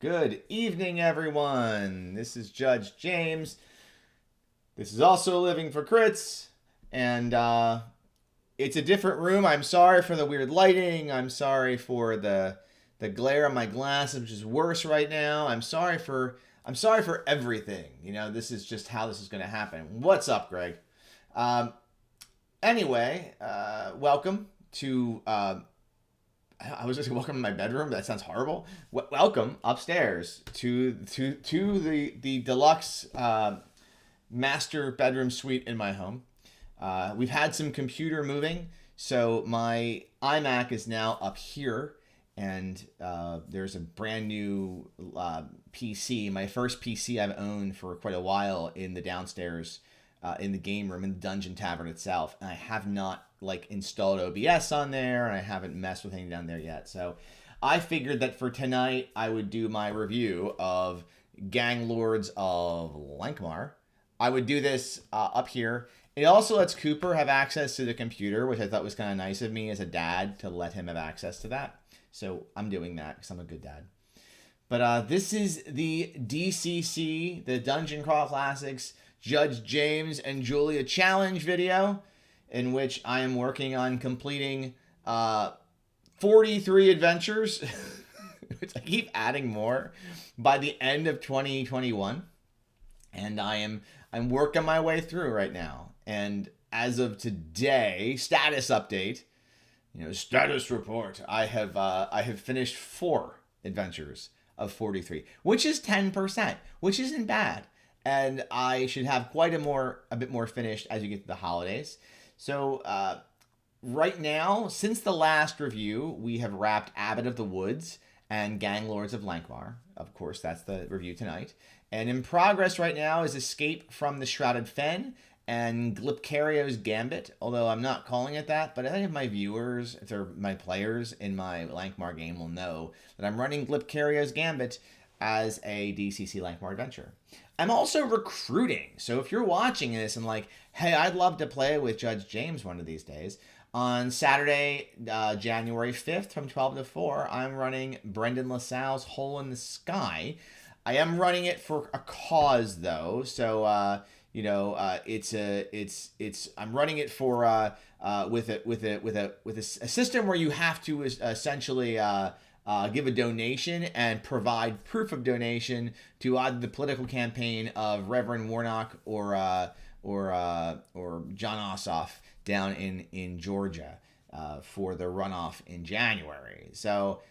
Good evening, everyone. This is Judge James. This is also Living for Crits, and it's a different room. I'm sorry for the weird lighting. I'm sorry for the glare on my glasses, which is worse right now. I'm sorry for everything. This is just how this is going to happen. What's up, Greg? Um, anyway, welcome to. I was just welcome to my bedroom. That sounds horrible. Welcome upstairs to the deluxe master bedroom suite in my home. We've had some computer moving, so my iMac is now up here, and there's a brand new PC, my first PC I've owned for quite a while, in the downstairs in the game room in the Dungeon Tavern itself, and I have not installed OBS on there, and I haven't messed with anything down there yet. So I figured that for tonight I would do my review of Gang Lords of Lankhmar. I would do this up here. It also lets Cooper have access to the computer, which I thought was kind of nice of me as a dad to let him have access to that. So I'm doing that because I'm a good dad. But this is the DCC, the Dungeon Crawl Classics, Judge James and Julia Challenge video, in which I am working on completing 43 adventures, which I keep adding more, by the end of 2021. And I'm working my way through right now. And as of today, status update, status report, I have finished 4 adventures of 43, which is 10%, which isn't bad. And I should have quite a bit more finished as you get to the holidays. So right now, since the last review, we have wrapped Abbot of the Woods and Gang Lords of Lankhmar. Of course, that's the review tonight. And in progress right now is Escape from the Shrouded Fen and Glipcario's Gambit, although I'm not calling it that. But I think if my viewers, if they're my players in my Lankhmar game, will know that I'm running Glipcario's Gambit as a DCC Lankhmar adventure. I'm also recruiting. So if you're watching this and hey, I'd love to play with Judge James one of these days, on Saturday, January 5th from 12 to 4, I'm running Brendan LaSalle's Hole in the Sky. I am running it for a cause, though. So, I'm running it for with a system where you have to essentially give a donation and provide proof of donation to either the political campaign of Reverend Warnock or John Ossoff down in Georgia for the runoff in January. So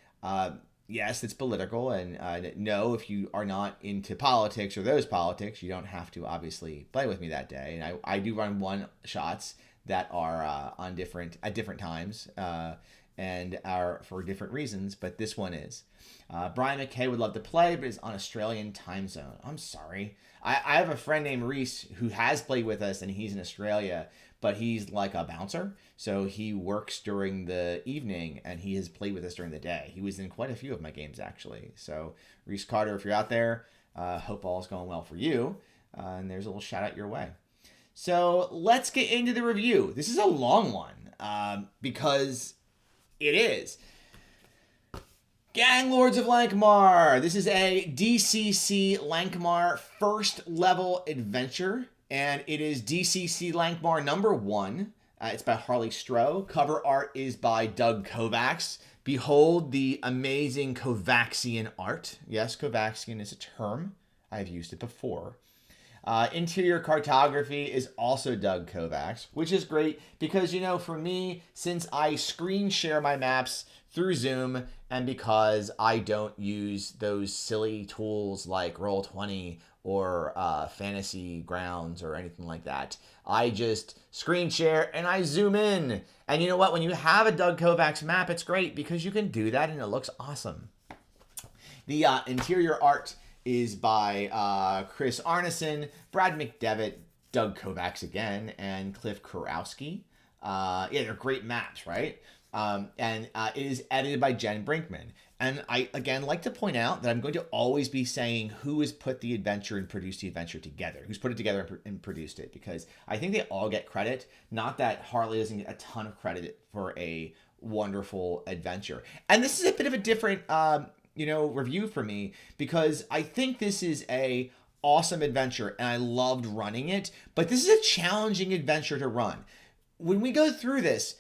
yes, it's political, and no, if you are not into politics or those politics, you don't have to obviously play with me that day. And I do run one shots that are at different times. And are for different reasons, but this one is. Brian McKay would love to play, but is on Australian time zone. I'm sorry. I have a friend named Reese who has played with us, and he's in Australia, but he's like a bouncer, so he works during the evening, and he has played with us during the day. He was in quite a few of my games, actually. So, Reese Carter, if you're out there, hope all's going well for you, and there's a little shout out your way. So, let's get into the review. This is a long one, because it is. Gang Lords of Lankhmar. This is a DCC Lankhmar first level adventure, and it is DCC Lankhmar number 1. It's by Harley Stroh. Cover art is by Doug Kovacs. Behold the amazing Kovacian art. Yes, Kovacian is a term. I've used it before. Interior cartography is also Doug Kovacs, which is great because, for me, since I screen share my maps through Zoom, and because I don't use those silly tools like Roll20 or Fantasy Grounds or anything like that, I just screen share and I zoom in. And you know what? When you have a Doug Kovacs map, it's great because you can do that and it looks awesome. The interior art is by Chris Arneson, Brad McDevitt, Doug Kovacs again, and Cliff Kurowski. They're great maps, right? And it is edited by Jen Brinkman. And I, again, like to point out that I'm going to always be saying who has put the adventure and produced the adventure together, who's put it together and produced it, because I think they all get credit. Not that Harley doesn't get a ton of credit for a wonderful adventure. And this is a bit of a different review for me, because I think this is a awesome adventure and I loved running it, but this is a challenging adventure to run. When we go through this,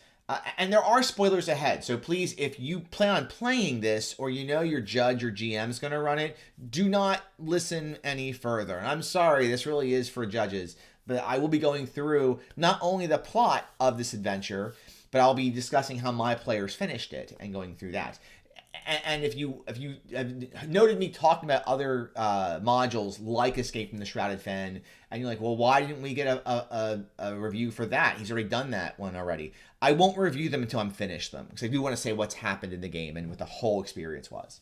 and there are spoilers ahead, so please, if you plan on playing this or your judge or GM is going to run it, do not listen any further. And I'm sorry, this really is for judges, but I will be going through not only the plot of this adventure, but I'll be discussing how my players finished it and going through that. And if you have noted me talking about other modules like Escape from the Shrouded Fen, and you're like, well, why didn't we get a review for that? He's already done that one already. I won't review them until I'm finished them, because I do want to say what's happened in the game and what the whole experience was.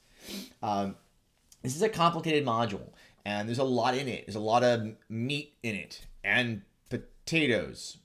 This is a complicated module, and there's a lot in it. There's a lot of meat in it, and potatoes.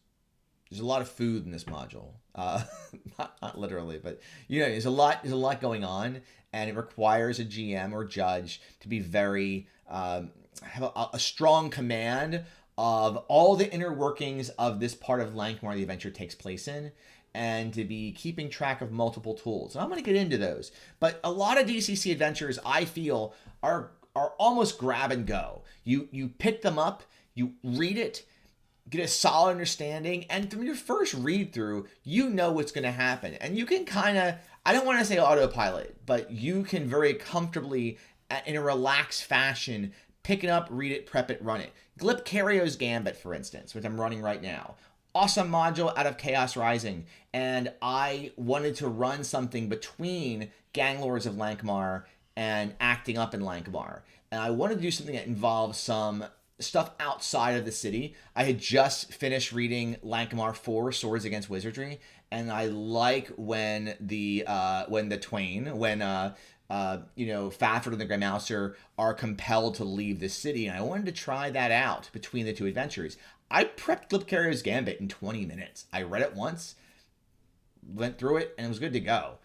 There's a lot of food in this module. Not literally, but there's a lot going on, and it requires a GM or judge to be very have a strong command of all the inner workings of this part of Lankhmar the adventure takes place in, and to be keeping track of multiple tools. And I'm going to get into those, but a lot of DCC adventures, I feel, are almost grab and go. You pick them up, you read it, get a solid understanding, and from your first read through, what's going to happen. And you can kind of, I don't want to say autopilot, but you can very comfortably, in a relaxed fashion, pick it up, read it, prep it, run it. Glipcario's Gambit, for instance, which I'm running right now. Awesome module out of Chaos Rising, and I wanted to run something between Gang Lords of Lankhmar and acting up in Lankhmar. And I wanted to do something that involves some stuff outside of the city. I had just finished reading Lankhmar 4 Swords Against Wizardry, and I like when Fafhrd and the Grey Mouser are compelled to leave the city, and I wanted to try that out between the two adventures. I prepped Glipcario's Gambit in 20 minutes. I read it once, went through it, and it was good to go.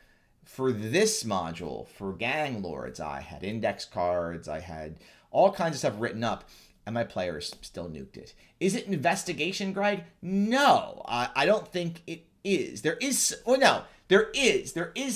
For this module, for Gang Lords, I had index cards, I had all kinds of stuff written up, and my players still nuked it. Is it investigation, Greg? No, I don't think it is. There is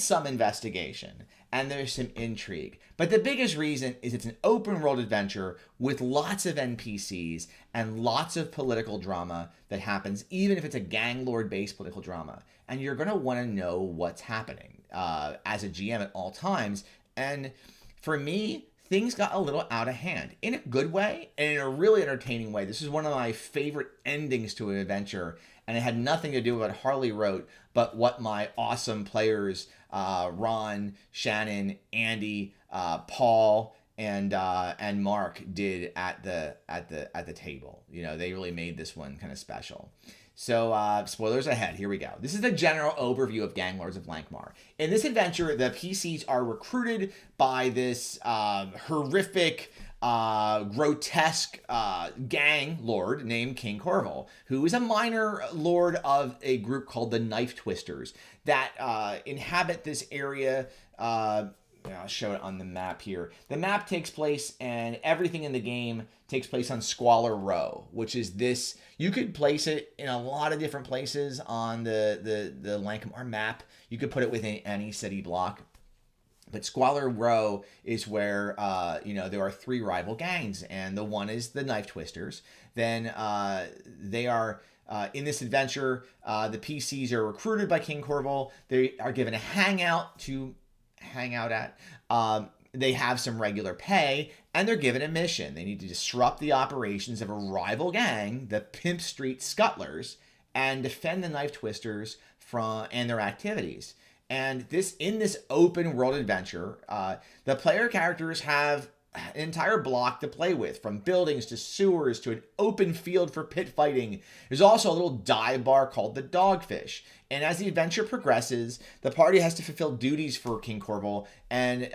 some investigation, and there's some intrigue. But the biggest reason is it's an open world adventure with lots of NPCs and lots of political drama that happens, even if it's a Gang Lord based political drama. And you're going to want to know what's happening as a GM at all times. And for me, things got a little out of hand in a good way and in a really entertaining way. This is one of my favorite endings to an adventure, and it had nothing to do with what Harley wrote, but what my awesome players, Ron, Shannon, Andy, Paul, and Mark did at the table. They really made this one kind of special. So, spoilers ahead. Here we go. This is the general overview of Gang Lords of Lankhmar. In this adventure, the PCs are recruited by this horrific, grotesque gang lord named King Corval, who is a minor lord of a group called the Knife Twisters that inhabit this area. I'll show it on the map here. The map takes place, and everything in the game takes place on Squalor Row, which is this. You could place it in a lot of different places on the Lankhmar map. You could put it within any city block. But Squalor Row is where, there are 3 rival gangs, and the one is the Knife Twisters. Then they are... in this adventure, the PCs are recruited by King Corval. They are given a hangout to hang out at. They have some regular pay, and they're given a mission. They need to disrupt the operations of a rival gang, the Pimp Street Scuttlers, and defend the Knife Twisters and their activities. And in this open world adventure, the player characters have an entire block to play with, from buildings to sewers to an open field for pit fighting. There's also a little dive bar called the Dogfish. And as the adventure progresses, the party has to fulfill duties for King Corval and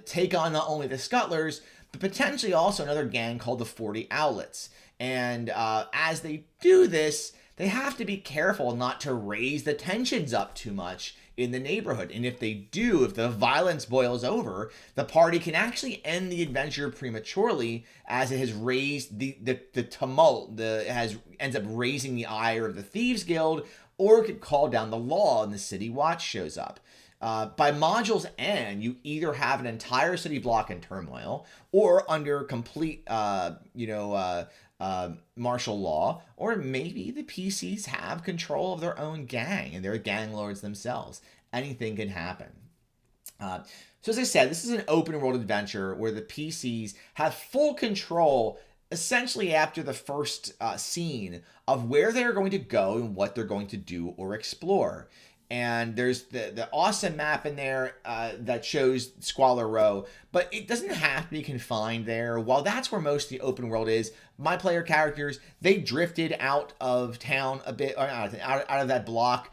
take on not only the Scuttlers, but potentially also another gang called the 40 Owlets. And as they do this, they have to be careful not to raise the tensions up too much in the neighborhood. And if they do, if the violence boils over, the party can actually end the adventure prematurely, as it has raised the tumult, ends up raising the ire of the Thieves Guild, or it could call down the law and the city watch shows up. By module's end, you either have an entire city block in turmoil, or under complete, martial law, or maybe the PCs have control of their own gang and they're gang lords themselves. Anything can happen. So as I said, this is an open world adventure where the PCs have full control essentially after the first scene of where they're going to go and what they're going to do or explore. And there's the awesome map in there that shows Squalor Row, but it doesn't have to be confined there. While that's where most of the open world is, my player characters, they drifted out of town a bit, or out of that block.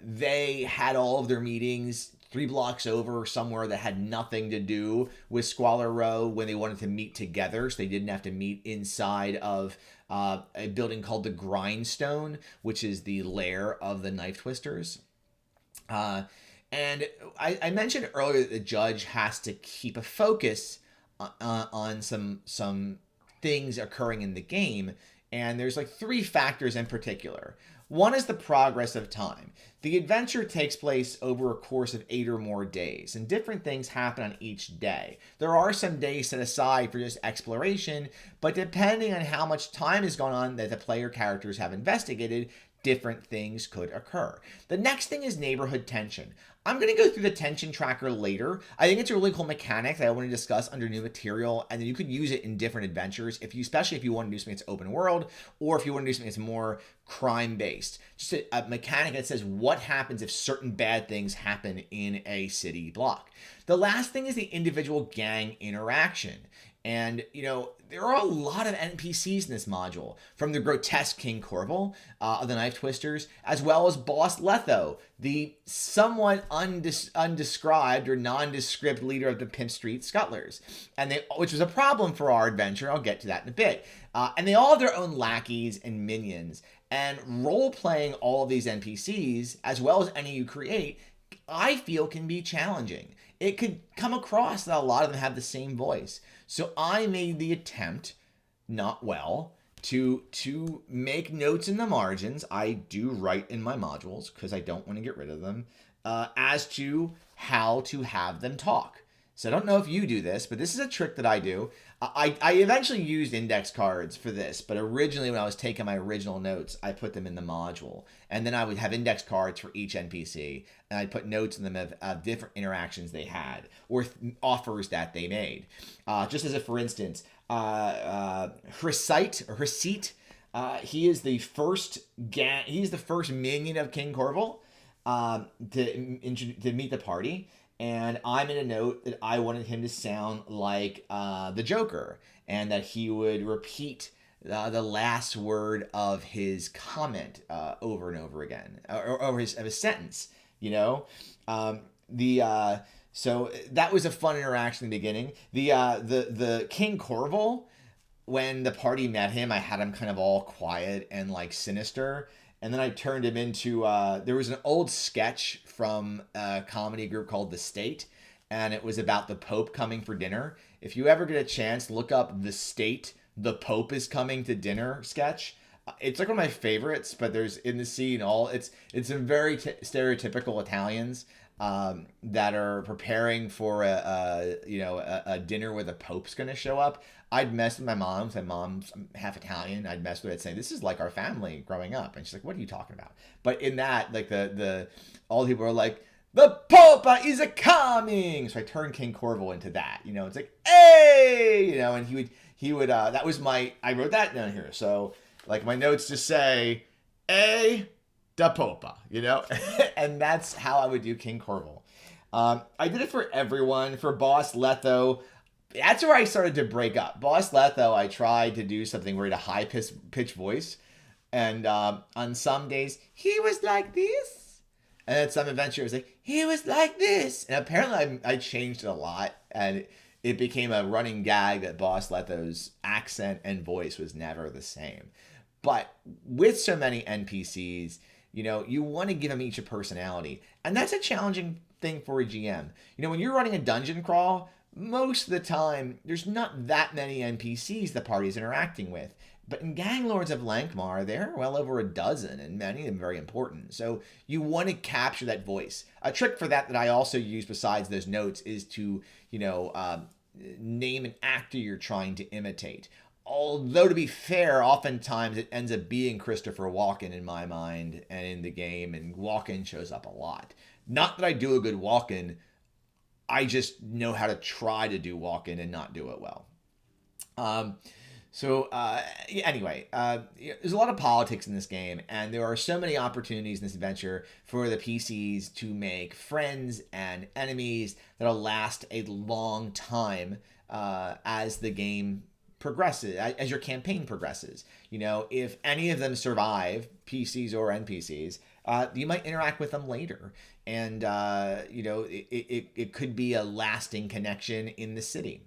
They had all of their meetings 3 blocks over somewhere that had nothing to do with Squalor Row when they wanted to meet together, so they didn't have to meet inside of a building called the Grindstone, which is the lair of the Knife Twisters. And I mentioned earlier that the judge has to keep a focus on some things occurring in the game, and there's like 3 factors in particular. One is the progress of time. The adventure takes place over a course of 8 or more days, and different things happen on each day. There are some days set aside for just exploration, but depending on how much time has gone on that the player characters have investigated, different things could occur. The next thing is neighborhood tension. I'm going to go through the tension tracker later. I think it's a really cool mechanic that I want to discuss under new material, and then you could use it in different adventures, especially if you want to do something that's open world, or if you want to do something that's more crime-based. Just a mechanic that says what happens if certain bad things happen in a city block. The last thing is the individual gang interaction. And, there are a lot of NPCs in this module, from the grotesque King Corval of the Knife Twisters, as well as Boss Letho, the somewhat undescribed or nondescript leader of the Pimp Street Scuttlers, which was a problem for our adventure. I'll get to that in a bit. And they all have their own lackeys and minions, and role-playing all of these NPCs, as well as any you create, I feel can be challenging. It could come across that a lot of them have the same voice. So I made the attempt, not well, to make notes in the margins. I do write in my modules because I don't want to get rid of them, as to how to have them talk. So I don't know if you do this, but this is a trick that I do. I eventually used index cards for this, but originally when I was taking my original notes, I put them in the module. And then I would have index cards for each NPC, and I'd put notes in them of different interactions they had, or offers that they made. Just as a for instance, Hrisite, he is the first he's the first minion of King Corval to meet the party. And I made a note that I wanted him to sound like the Joker, and that he would repeat the last word of his comment over and over again, or of his sentence. So that was a fun interaction in the beginning. The King Corval, when the party met him, I had him kind of all quiet and like sinister. And then I turned him into, there was an old sketch from a comedy group called The State, and it was about the Pope coming for dinner. If you ever get a chance, look up The State, the Pope is coming to dinner sketch. It's like one of my favorites, but there's in the scene it's some very stereotypical Italians that are preparing for a dinner where the Pope's going to show up. I'd mess with my mom. My mom's half Italian. I'd mess with it saying, this is like our family growing up. And she's like, what are you talking about? But in that, like all the people are like, the Pope is a coming. So I turned King Corval into that, it's like, hey, and he would, that was I wrote that down here. So like my notes just say, da Popa, and that's how I would do King Corval. I did it for everyone. For Boss Letho, that's where I started to break up. Boss Letho, I tried to do something where he had a high pitch voice, and on some days he was like this, and then some adventure it was like he was like this, and apparently I changed it a lot, and it became a running gag that Boss Letho's accent and voice was never the same. But with so many NPCs, you want to give them each a personality, and that's a challenging thing for a GM. When you're running a dungeon crawl, most of the time there's not that many NPCs the party's interacting with. But in Gang Lords of Lankhmar, there are well over a dozen, and many of them very important. So you want to capture that voice. A trick for that I also use besides those notes is to, name an actor you're trying to imitate. Although, to be fair, oftentimes it ends up being Christopher Walken in my mind and in the game, and Walken shows up a lot. Not that I do a good Walken, I just know how to try to do Walken and not do it well. Anyway, there's a lot of politics in this game, and there are so many opportunities in this adventure for the PCs to make friends and enemies that'll last a long time as the game progresses, as your campaign progresses. If any of them survive, PCs or NPCs, you might interact with them later, and it could be a lasting connection in the city.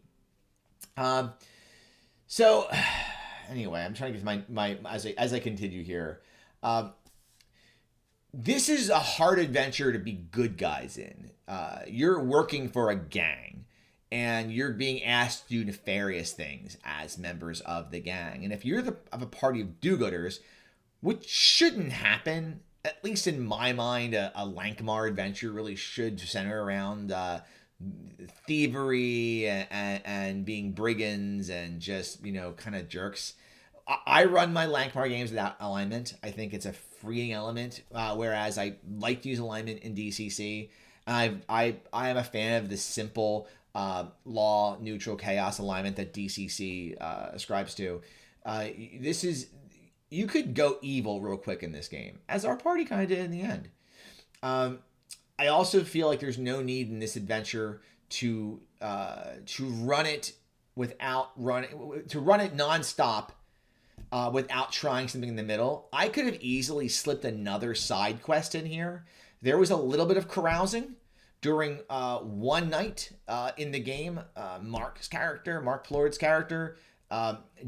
So, anyway, I'm trying to get my as I continue here. This is a hard adventure to be good guys in. You're working for a gang, and you're being asked to do nefarious things as members of the gang. And if you're of a party of do-gooders, which shouldn't happen, at least in my mind, a Lankhmar adventure really should center around thievery and being brigands and just kind of jerks. I run my Lankhmar games without alignment. I think it's a freeing element, whereas I like to use alignment in DCC. I am a fan of the simple law neutral chaos alignment that DCC ascribes to. You could go evil real quick in this game, as our party kind of did in the end. I also feel like there's no need in this adventure to run it nonstop without trying something in the middle. I could have easily slipped another side quest in here. There was a little bit of carousing during one night in the game. Mark Plord's character,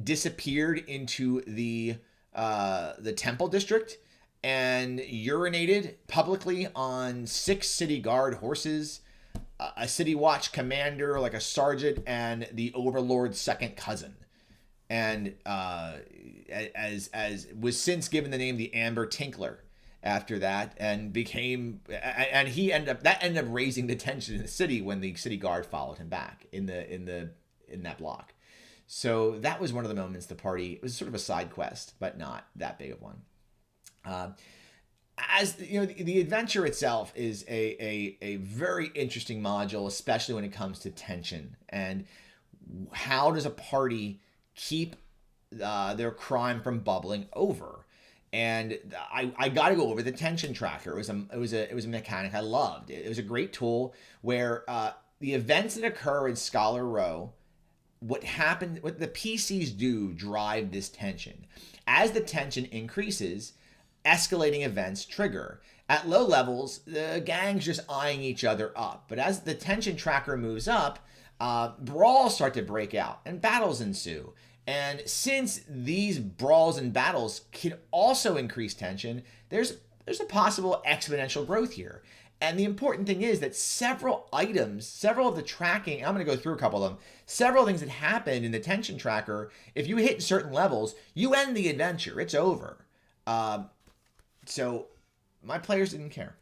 disappeared into the temple district and urinated publicly on 6 city guard horses, a city watch commander, like a sergeant, and the overlord's second cousin. And as was since given the name the Amber Tinkler after that, and he ended up raising the tension in the city when the city guard followed him back in that block. So that was one of the moments the party, it was sort of a side quest, but not that big of one. The adventure itself is a very interesting module, especially when it comes to tension and how does a party keep their crime from bubbling over. And I got to go over the tension tracker. It was a mechanic I loved. It was a great tool where the events that occur in Scholar Row, what the PCs do drive this tension. As the tension increases, escalating events trigger. At low levels, the gang's just eyeing each other up. But as the tension tracker moves up, brawls start to break out and battles ensue. And since these brawls and battles can also increase tension, there's a possible exponential growth here. And the important thing is that several of the tracking, I'm going to go through a couple of them, several things that happen in the tension tracker, if you hit certain levels, you end the adventure. It's over. So my players didn't care.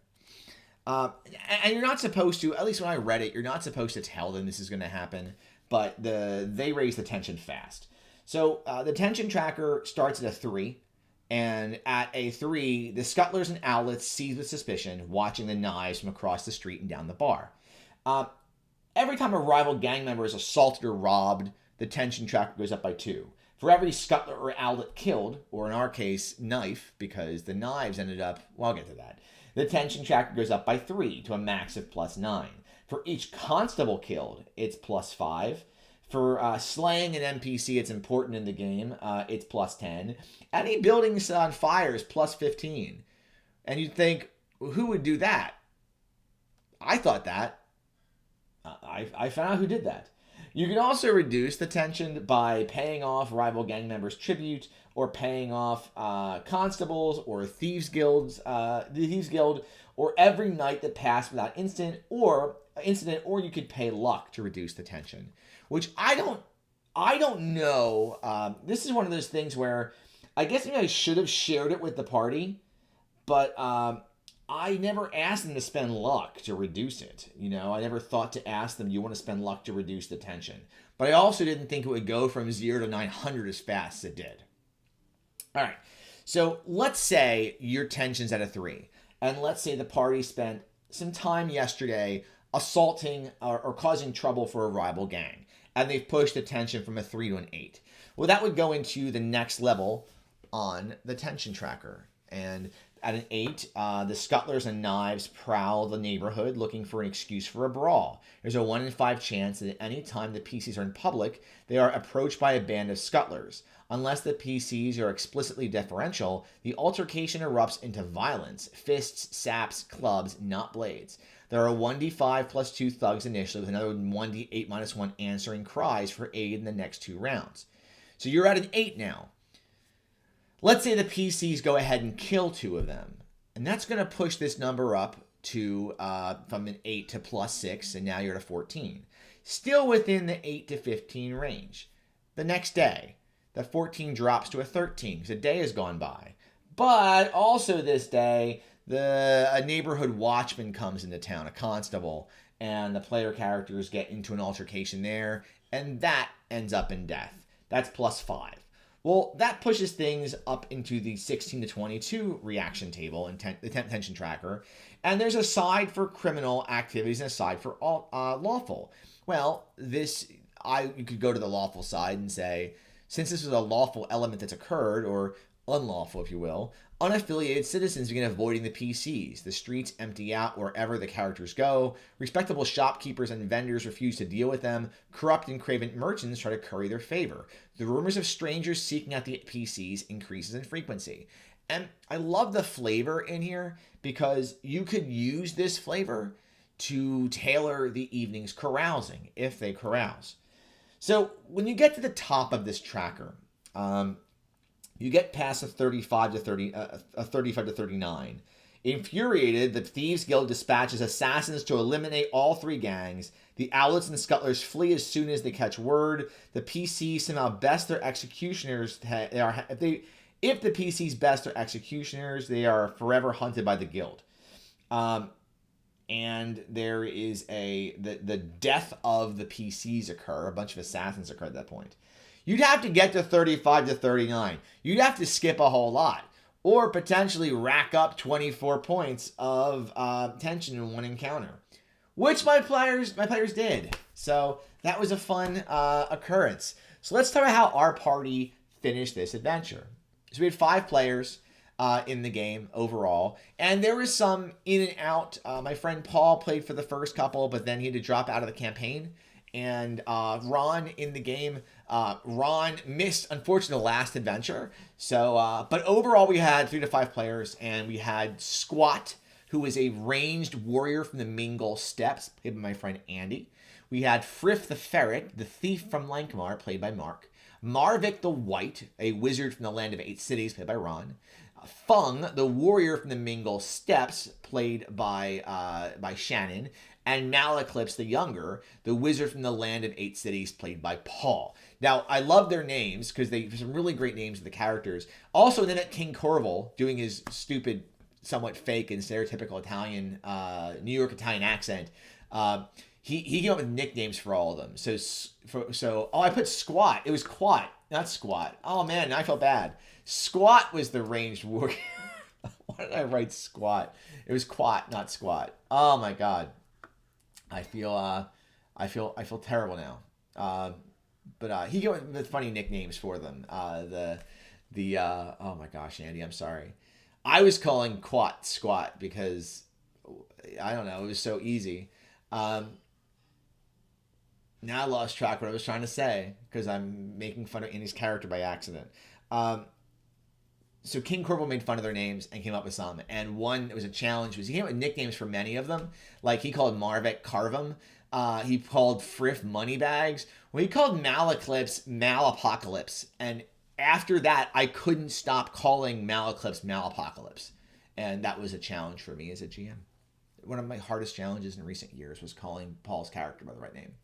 And you're not supposed to, at least when I read it, you're not supposed to tell them this is going to happen, but they raise the tension fast. So the tension tracker starts at a 3. And at a 3, the scuttlers and owlets seize with suspicion, watching the knives from across the street and down the bar. Every time a rival gang member is assaulted or robbed, the tension tracker goes up by 2. For every scuttler or owlet killed, or in our case, knife, because the knives ended up, well, I'll get to that, the tension tracker goes up by 3 to a max of +9. For each constable killed, it's +5. For slaying an NPC, it's important in the game, it's +10. Any buildings on fire is +15. And you'd think, well, who would do that? I thought that. I found out who did that. You can also reduce the tension by paying off rival gang members' tribute, or paying off constables or the Thieves Guild, or every night that passed without incident, or you could pay luck to reduce the tension. Which I I don't know. This is one of those things where I guess maybe I should have shared it with the party, but I never asked them to spend luck to reduce it. I never thought to ask them, "You want to spend luck to reduce the tension?" But I also didn't think it would go from 0 to 900 as fast as it did. All right. So let's say your tension's at a 3, and let's say the party spent some time yesterday assaulting or causing trouble for a rival gang, and they've pushed the tension from a 3 to an 8. Well, that would go into the next level on the tension tracker. And at an 8, the scuttlers and knives prowl the neighborhood looking for an excuse for a brawl. There's a 1 in 5 chance that at any time the PCs are in public, they are approached by a band of scuttlers. Unless the PCs are explicitly deferential, the altercation erupts into violence, fists, saps, clubs, not blades. There are 1d5 plus 2 thugs initially, with another 1d8 minus 1 answering cries for aid in the next 2 rounds. So you're at an 8 now. Let's say the PCs go ahead and kill 2 of them. And that's going to push this number up to from an 8 to plus 6, and now you're at a 14. Still within the 8 to 15 range. The next day, the 14 drops to a 13 because a day has gone by. But also this day, a neighborhood watchman comes into town, a constable, and the player characters get into an altercation there, and that ends up in death. That's plus 5. Well, that pushes things up into the 16 to 22 reaction table and the tension tracker. And there's a side for criminal activities and a side for lawful. Well, you could go to the lawful side and say, since this is a lawful element that's occurred, or unlawful, if you will, unaffiliated citizens begin avoiding the PCs. The streets empty out wherever the characters go. Respectable shopkeepers and vendors refuse to deal with them. Corrupt and craven merchants try to curry their favor. The rumors of strangers seeking out the PCs increases in frequency. And I love the flavor in here because you could use this flavor to tailor the evening's carousing, if they carouse. So when you get to the top of this tracker, you get past a 35 to 39. Infuriated, the Thieves Guild dispatches assassins to eliminate all 3 gangs. The Owlets and Scuttlers flee as soon as they catch word. The PCs somehow best their executioners. If the PCs best their executioners, they are forever hunted by the guild. And there is the death of the PCs occur. A bunch of assassins occur at that point. You'd have to get to 35 to 39. You'd have to skip a whole lot, or potentially rack up 24 points of tension in one encounter, which my players did. So that was a fun occurrence. So let's talk about how our party finished this adventure. So we had 5 players in the game overall, and there was some in and out. My friend Paul played for the first couple, but then he had to drop out of the campaign. And Ron in the game, Ron missed, unfortunately, the last adventure. So, but overall, we had 3 to 5 players, and we had Squat, who is a ranged warrior from the Mingle Steppes, played by my friend Andy. We had Frith the Ferret, the thief from Lankhmar, played by Mark. Marvik the White, a wizard from the Land of 8 Cities, played by Ron. Fung, the warrior from the Mingle Steppes, played by Shannon. And Malaclips the Younger, the wizard from the Land of 8 Cities, played by Paul. Now, I love their names because they have some really great names of the characters. Also, then at King Corval, doing his stupid, somewhat fake and stereotypical Italian, New York Italian accent, he came up with nicknames for all of them. I put Squat. It was Quat, not Squat. Oh man, I felt bad. Squat was the ranged warrior. Why did I write Squat? It was Quat, not Squat. Oh my god. I feel terrible now. But he came up with funny nicknames for them. Oh my gosh, Andy, I'm sorry. I was calling Quat Squat because I don't know, it was so easy. Now I lost track of what I was trying to say because I'm making fun of Andy's character by accident. So King Corporal made fun of their names and came up with some. And one that was a challenge was he came up with nicknames for many of them. Like he called Marvik Carvum. He called Frith Moneybags. Well, he called Malaclips Malapocalypse. And after that, I couldn't stop calling Malaclips Malapocalypse. And that was a challenge for me as a GM. One of my hardest challenges in recent years was calling Paul's character by the right name.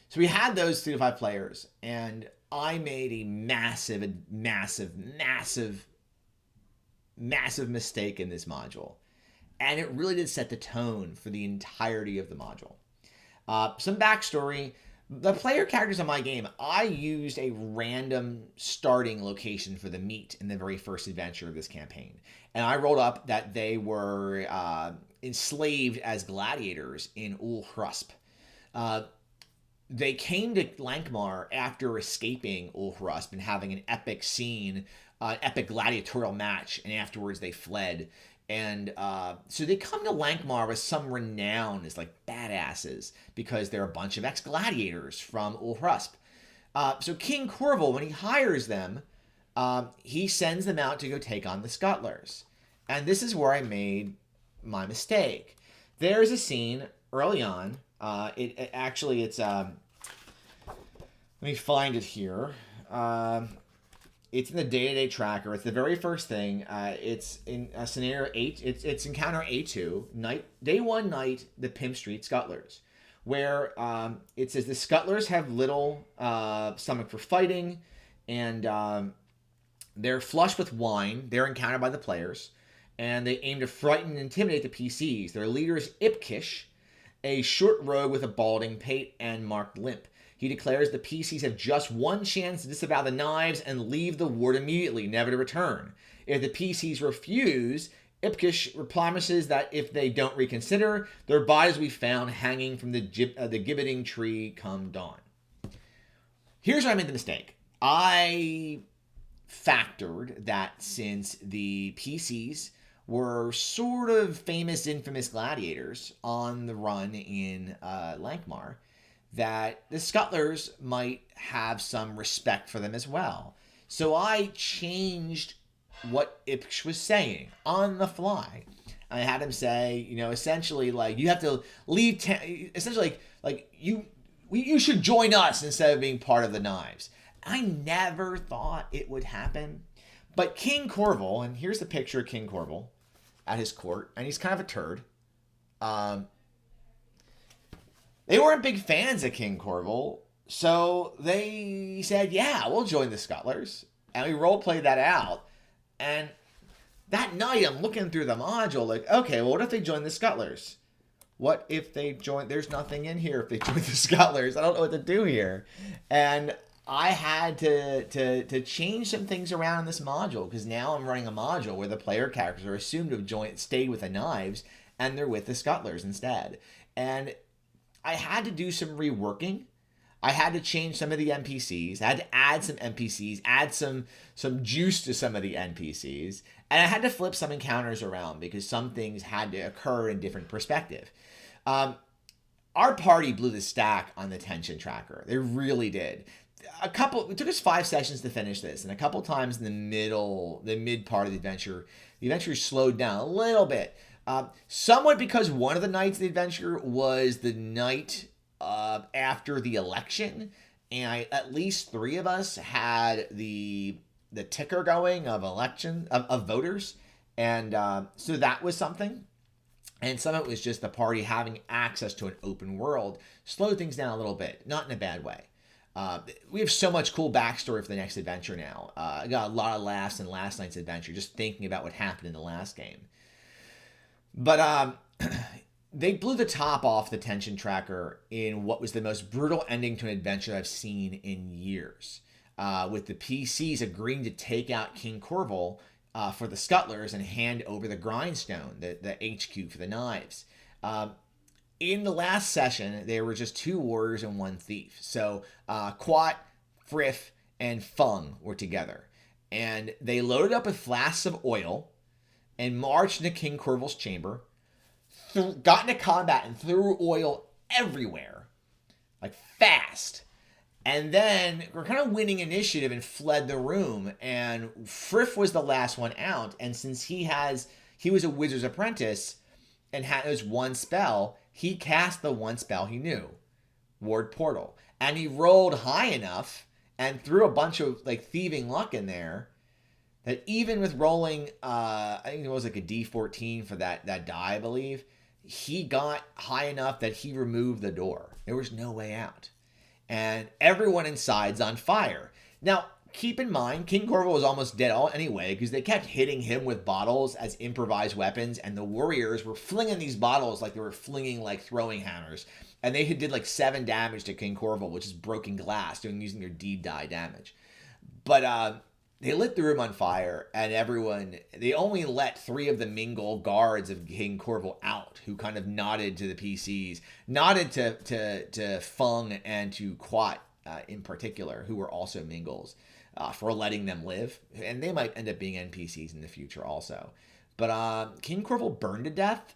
So So we had those 3 to 5 players, and I made a massive mistake in this module. And it really did set the tone for the entirety of the module. Some backstory. The player characters in my game, I used a random starting location for the meat in the very first adventure of this campaign. And I rolled up that they were enslaved as gladiators in Ulhrusp. They came to Lankhmar after escaping Ulhrusp and having an epic scene, epic gladiatorial match, and afterwards they fled. And so they come to Lankhmar with some renown as like badasses because they're a bunch of ex-gladiators from Ulhrusp. So King Corval, when he hires them, he sends them out to go take on the Scuttlers. And this is where I made my mistake. There's a scene early on. It's let me find it here. It's in the day-to-day tracker. It's the very first thing. It's in scenario 8. It's encounter A2, day 1 night, the Pimp Street Scuttlers, where it says the Scuttlers have little stomach for fighting, and they're flush with wine. They're encountered by the players, and they aim to frighten and intimidate the PCs. Their leader is Ipkish, a short rogue with a balding pate and marked limp. He declares the PCs have just one chance to disavow the knives and leave the ward immediately, never to return. If the PCs refuse, Ipkish promises that if they don't reconsider, their bodies will be found hanging from the gibbeting tree come dawn. Here's where I made the mistake. I factored that since the PCs were sort of famous, infamous gladiators on the run in Lankhmar, that the Scuttlers might have some respect for them as well. So I changed what Ipkish was saying on the fly. I had him say, essentially like you have to leave. Essentially, like you should join us instead of being part of the knives. I never thought it would happen, but King Corval, and here's the picture of King Corval at his court, and he's kind of a turd. They weren't big fans of King Corval, so they said, yeah, we'll join the Scuttlers. And we role-played that out. And that night, I'm looking through the module like, okay, well, what if they join the Scuttlers? What if they join? There's nothing in here if they join the Scuttlers. I don't know what to do here. And I had to change some things around in this module because now I'm running a module where the player characters are assumed to have stayed with the knives, and they're with the Scuttlers instead. And I had to do some reworking. I had to change some of the NPCs. I had to add some NPCs, add some juice to some of the NPCs. And I had to flip some encounters around because some things had to occur in different perspective. Our party blew the stack on the tension tracker. They really did. It took us 5 sessions to finish this. And a couple times in the mid part of the adventure slowed down a little bit. Somewhat because one of the nights of the adventure was the night after the election, and at least 3 of us had the ticker going of voters, and so that was something. And some of it was just the party having access to an open world slowed things down a little bit, not in a bad way. We have so much cool backstory for the next adventure now. I got a lot of laughs in last night's adventure just thinking about what happened in the last game. But they blew the top off the tension tracker in what was the most brutal ending to an adventure I've seen in years. With the PCs agreeing to take out King Corval for the Scuttlers and hand over the grindstone, the HQ for the knives. In the last session, there were just 2 warriors and 1 thief. So Quat, Friff, and Fung were together. And they loaded up with flasks of oil and marched into King Corval's chamber, got into combat and threw oil everywhere, like fast. And then we're kind of winning initiative and fled the room. And Friff was the last one out. And since he was a wizard's apprentice and had his 1 spell, he cast the 1 spell he knew, Ward Portal. And he rolled high enough and threw a bunch of like thieving luck in there that even with rolling, I think it was like a D14 for that die, I believe, he got high enough that he removed the door. There was no way out. and everyone inside's on fire. Now, keep in mind, King Corvo was almost dead all anyway because they kept hitting him with bottles as improvised weapons, and the warriors were flinging these bottles like they were flinging like throwing hammers, and they did like 7 damage to King Corvo, which is broken glass, using their D-die damage. But they lit the room on fire, and they only let 3 of the Mingol guards of King Corvo out, who kind of nodded to the PCs, nodded to Feng and to Quat in particular, who were also Mingols, for letting them live. And they might end up being NPCs in the future also. But King Corvo burned to death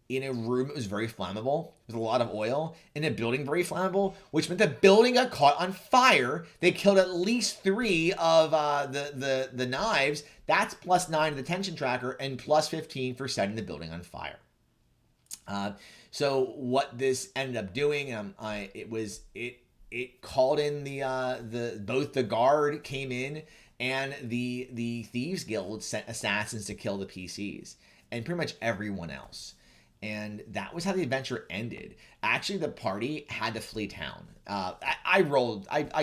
in a room that was very flammable, with a lot of oil, in a building very flammable, which meant the building got caught on fire. They killed at least 3 of the knives. That's +9 to the tension tracker and +15 for setting the building on fire. So what this ended up doing, it called in both the guard came in and the Thieves Guild sent assassins to kill the PCs and pretty much everyone else. And that was how the adventure ended. Actually, the party had to flee town. I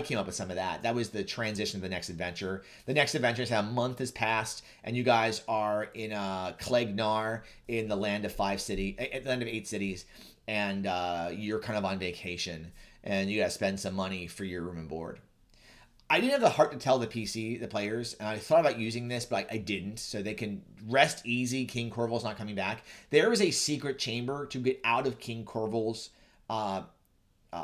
came up with some of that. That was the transition to the next adventure. The next adventure is how a month has passed, and you guys are in Clegnar, in the land of 8 cities, and you're kind of on vacation, and you gotta spend some money for your room and board. I didn't have the heart to tell the players, and I thought about using this, but I didn't, so they can rest easy. King Corvo's not coming back. There is a secret chamber to get out of King Corvo's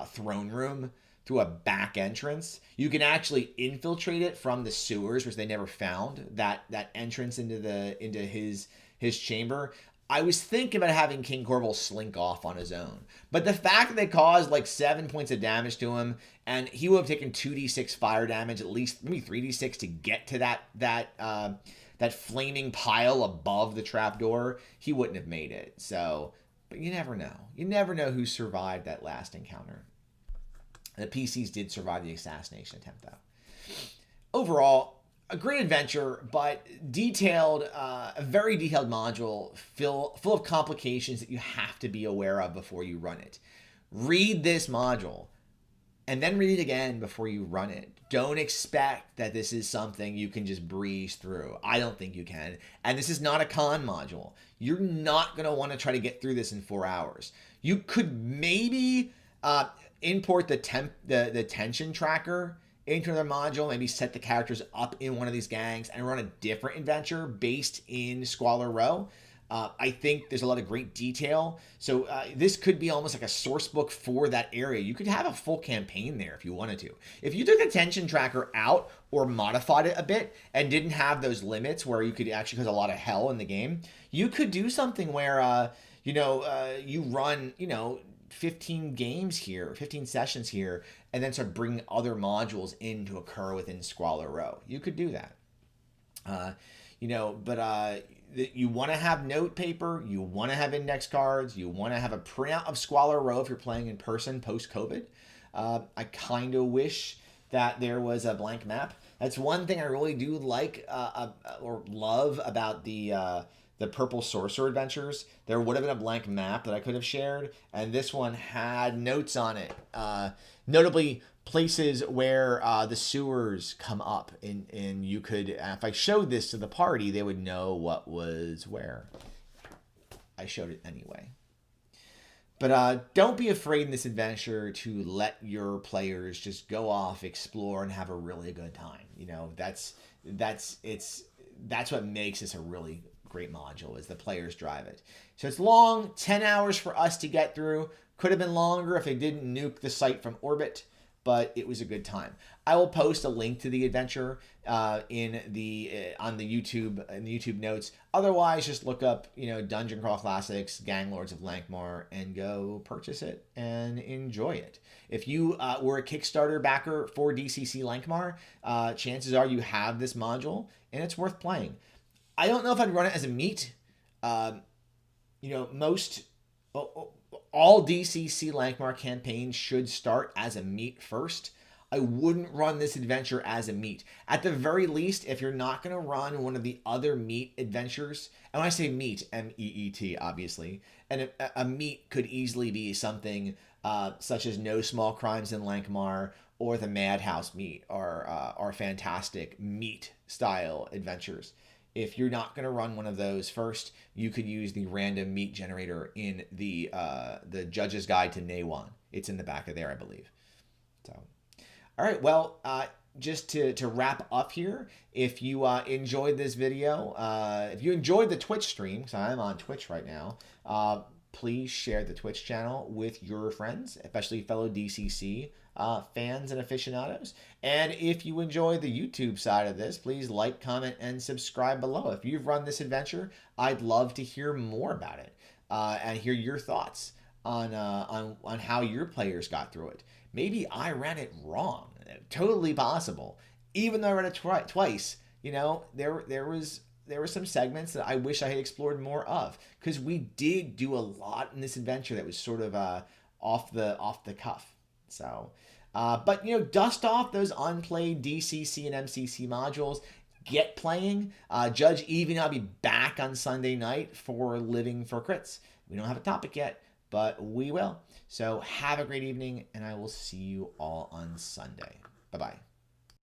throne room through a back entrance. You can actually infiltrate it from the sewers, which they never found, that entrance into his chamber. I was thinking about having King Corvo slink off on his own. But the fact that they caused like 7 points of damage to him, and he would have taken 2d6 fire damage, at least maybe 3d6 to get to that flaming pile above the trapdoor, he wouldn't have made it. So, but you never know. You never know who survived that last encounter. The PCs did survive the assassination attempt, though. Overall, a great adventure, but detailed, a very detailed module full of complications that you have to be aware of before you run it. Read this module and then read it again before you run it. Don't expect that this is something you can just breeze through. I don't think you can. And this is not a con module. You're not going to want to try to get through this in 4 hours. You could maybe import the tension tracker into their module, maybe set the characters up in one of these gangs and run a different adventure based in Squalor Row. I think there's a lot of great detail. So this could be almost like a source book for that area. You could have a full campaign there if you wanted to. If you took the tension tracker out or modified it a bit and didn't have those limits where you could actually cause a lot of hell in the game, you could do something where, you run, 15 games here, 15 sessions here, and then start bringing other modules in to occur within Squalor Row. You could do that. You want to have note paper, you want to have index cards, you want to have a printout of Squalor Row if you're playing in person post-COVID. I kind of wish that there was a blank map. That's one thing I really do like or love about the Purple Sorcerer Adventures. There would have been a blank map that I could have shared, and this one had notes on it. Notably, places where the sewers come up, and you could, if I showed this to the party, they would know what was where. I showed it anyway. But don't be afraid in this adventure to let your players just go off, explore, and have a really good time. That's what makes this a really great module, is the players drive it. So it's long, 10 hours for us to get through. Could have been longer if they didn't nuke the site from orbit, but it was a good time. I will post a link to the adventure on the YouTube notes. Otherwise, just look up Dungeon Crawl Classics, Gang Lords of Lankhmar, and go purchase it and enjoy it. If you were a Kickstarter backer for DCC Lankhmar, chances are you have this module and it's worth playing. I don't know if I'd run it as a meat. Most all DCC Lankhmar campaigns should start as a meat first. I wouldn't run this adventure as a meat. At the very least, if you're not going to run one of the other meat adventures, and when I say meat, M-E-E-T, obviously, and a meat could easily be something such as No Small Crimes in Lankhmar or the Madhouse Meat are fantastic meat style adventures. If you're not going to run one of those first, you could use the random meat generator in the Judge's Guide to Naywan. It's in the back of there, I believe. So, all right. Well, just to wrap up here, if you enjoyed this video, if you enjoyed the Twitch stream, because I'm on Twitch right now, please share the Twitch channel with your friends, especially fellow DCC fans and aficionados. And if you enjoy the YouTube side of this, please like, comment, and subscribe below. If you've run this adventure, I'd love to hear more about it and hear your thoughts on how your players got through it. Maybe I ran it wrong. Totally possible. Even though I read it twice, there were some segments that I wish I had explored more of, because we did do a lot in this adventure that was sort of off the cuff. So, but dust off those unplayed DCC and MCC modules. Get playing. Judge Evie and I'll be back on Sunday night for Living for Crits. We don't have a topic yet, but we will. So have a great evening, and I will see you all on Sunday. Bye-bye.